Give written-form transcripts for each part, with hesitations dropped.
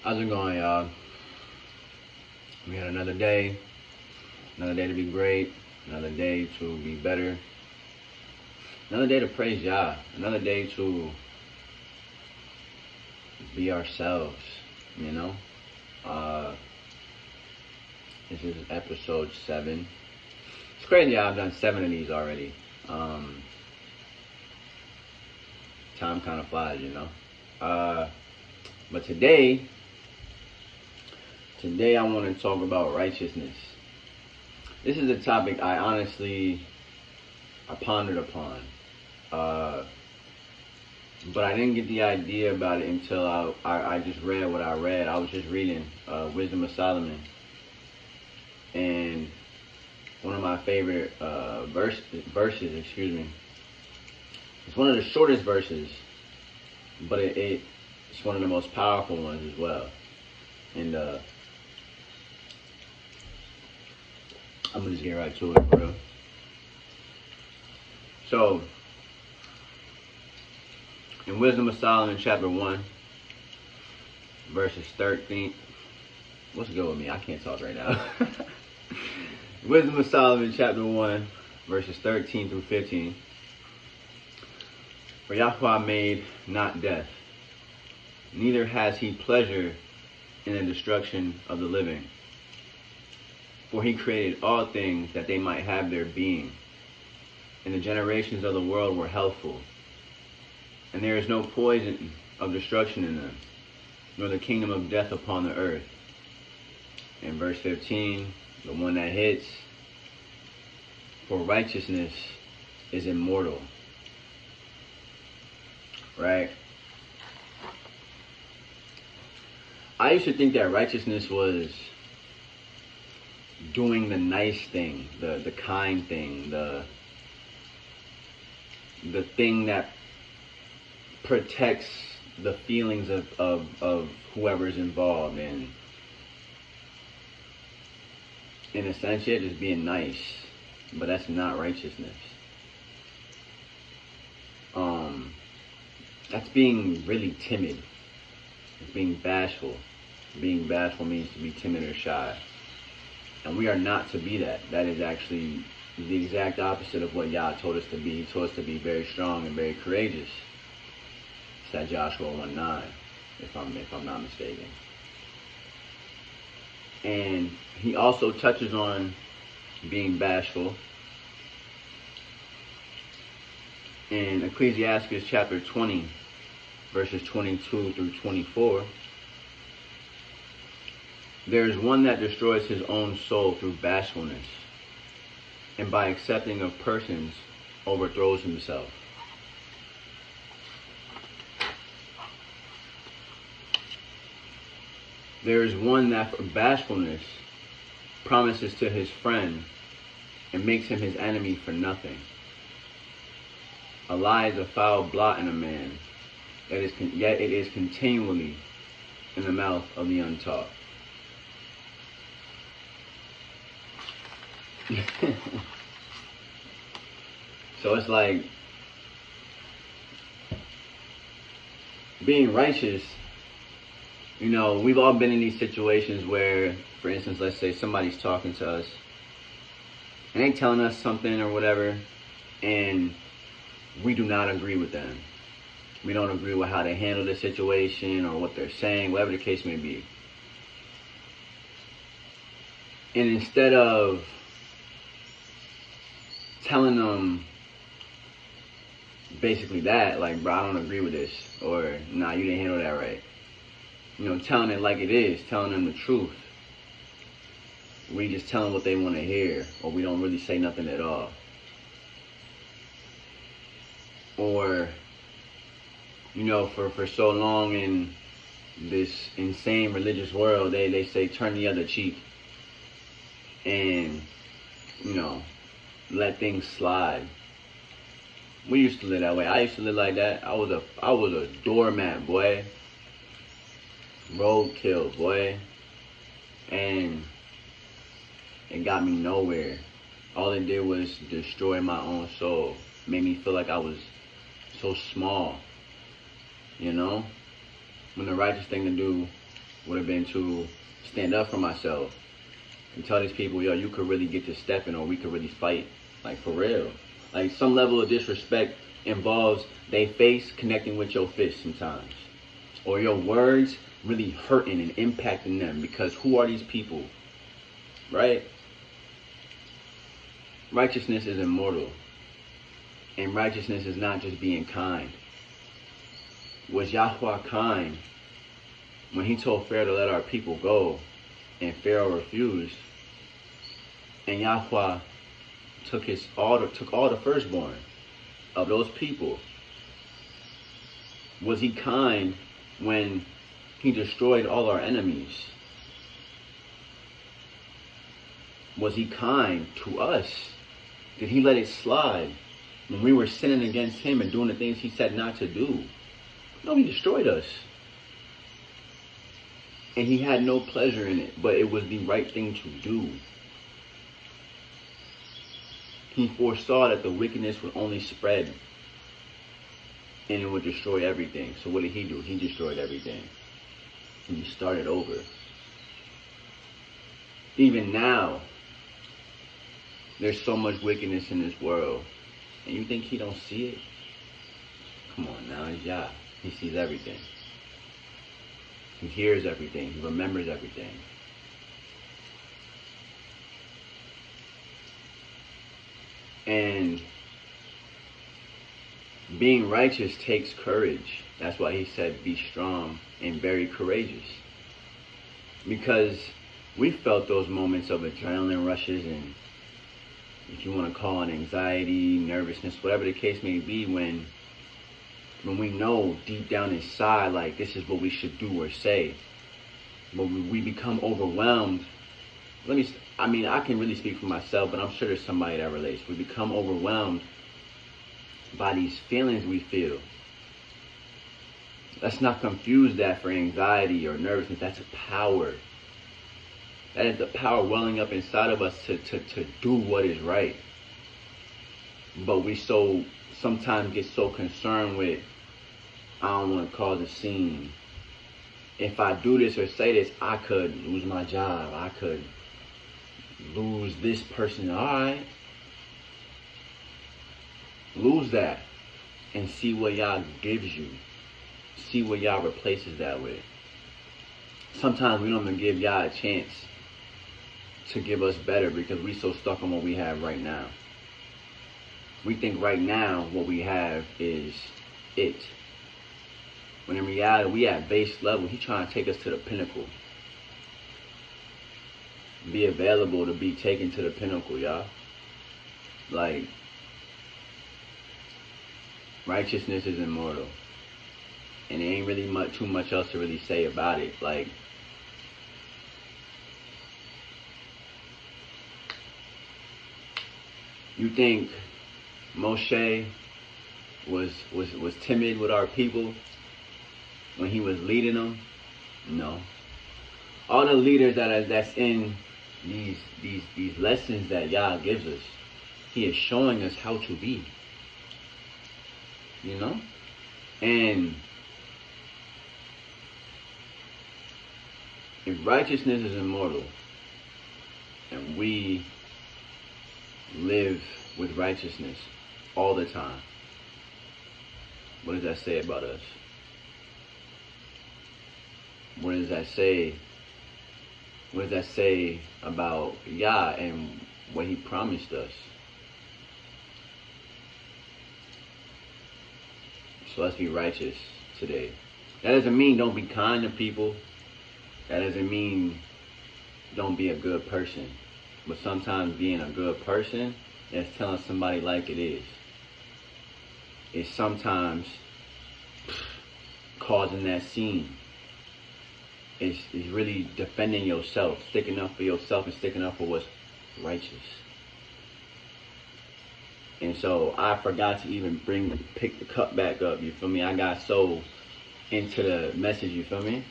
How's it going, y'all? We had another day to be great, another day to be better, another day to praise Yah, another day to be ourselves, you know? This is episode 7. It's crazy how I've done 7 of these already. Time kind of flies, you know? But today I want to talk about righteousness. This is a topic I pondered upon. But I didn't get the idea about it until I just read what I read. I was just reading Wisdom of Solomon. And one of my favorite verses, excuse me. It's one of the shortest verses, but it's one of the most powerful ones as well. And I'm gonna just get right to it, for real. So, in Wisdom of Solomon, chapter 1, verses 13. What's good with me? I can't talk right now. Wisdom of Solomon, chapter 1, verses 13 through 15. For Yahuah made not death, neither has he pleasure in the destruction of the living. For he created all things that they might have their being, and the generations of the world were healthful. And there is no poison of destruction in them, nor the kingdom of death upon the earth. In verse 15, the one that hits, for righteousness is immortal. Right? I used to think that righteousness was doing the nice thing, the kind thing, the thing that protects the feelings of whoever's involved, and in a sense, yeah, just being nice. But that's not righteousness. That's being really timid. It's being bashful. Being bashful means to be timid or shy. And we are not to be that. That is actually the exact opposite of what Yah told us to be. He told us to be very strong and very courageous. It's that Joshua 1:9, if I'm not mistaken. And he also touches on being bashful in Ecclesiastes chapter 20, verses 22 through 24. There is one that destroys his own soul through bashfulness, and by accepting of persons overthrows himself. There is one that for bashfulness promises to his friend and makes him his enemy for nothing. A lie is a foul blot in a man, yet it is continually in the mouth of the untaught. So it's like being righteous. You know, we've all been in these situations where, for instance, let's say somebody's talking to us and they telling us something or whatever, and we do not agree with them. We don't agree with how they handle the situation or what they're saying, whatever the case may be. And instead of telling them basically that, like, bro, I don't agree with this, or nah, you didn't handle that right. You know, telling it like it is, telling them the truth. We just tell them what they want to hear, or we don't really say nothing at all. Or, you know, for so long in this insane religious world, they say turn the other cheek and, you know, let things slide. We used to live that way. I used to live like that. I was a doormat, boy. Roadkill, boy. And it got me nowhere. All it did was destroy my own soul. Made me feel like I was so small. You know? When the righteous thing to do would have been to stand up for myself and tell these people, yo, you could really get to stepping, or we could really fight. Like, for real. Like, some level of disrespect involves they face connecting with your fist sometimes. Or your words really hurting and impacting them, because who are these people? Right? Righteousness is immortal. And righteousness is not just being kind. Was Yahuah kind when he told Pharaoh to let our people go, and Pharaoh refused, and Yahuah took all the firstborn of those people? Was he kind when he destroyed all our enemies? Was he kind to us? Did he let it slide when we were sinning against him and doing the things he said not to do? No, he destroyed us. And he had no pleasure in it, but it was the right thing to do. He foresaw that the wickedness would only spread and it would destroy everything. So what did he do? He destroyed everything. And he started over. Even now, there's so much wickedness in this world. And you think he don't see it? Come on now, he's Yah. He sees everything. He hears everything. He remembers everything. And being righteous takes courage. That's why he said, be strong and very courageous. Because we felt those moments of adrenaline rushes, and if you want to call it anxiety, nervousness, whatever the case may be, when we know deep down inside, like, this is what we should do or say. But we become overwhelmed. I can really speak for myself, but I'm sure there's somebody that relates. We become overwhelmed by these feelings we feel. Let's not confuse that for anxiety or nervousness. That's a power. That is the power welling up inside of us to do what is right. But we sometimes get so concerned with, I don't want to cause a scene. If I do this or say this, I could lose my job. I could lose this person. Alright. Lose that. And see what Yah gives you. See what Yah replaces that with. Sometimes we don't even give Yah a chance to give us better, because we so stuck on what we have right now. We think right now what we have is it. When in reality, we at base level. He's trying to take us to the pinnacle. Be available to be taken to the pinnacle, y'all. Like, righteousness is immortal. And there ain't really too much else to really say about it. Like, you think Moshe was timid with our people when he was leading them? No. All the leaders that's in these lessons that Yah gives us, he is showing us how to be. You know? And if righteousness is immortal, and we live with righteousness all the time, what does that say about us? What does that say? What does that say about Yah and what he promised us? So let's be righteous today. That doesn't mean don't be kind to people. That doesn't mean don't be a good person. But sometimes being a good person is telling somebody like it is. It's sometimes causing that scene. It's really defending yourself, sticking up for yourself and sticking up for what's righteous. And so I forgot to even pick the cup back up, you feel me? I got so into the message, you feel me?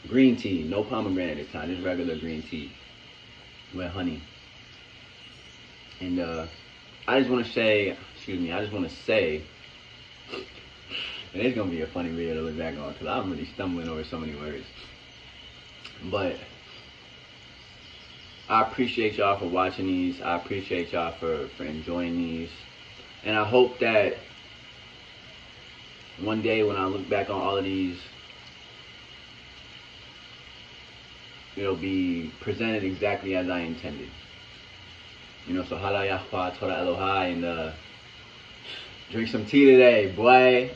Green tea, no pomegranate this time, just regular green tea with honey. And I just want to say And it's gonna be a funny video to look back on because I'm really stumbling over so many words. But I appreciate y'all for watching these. I appreciate y'all for enjoying these. And I hope that one day when I look back on all of these, it'll be presented exactly as I intended. You know, so hala Yahuah, Torah Elohiym, and drink some tea today, boy.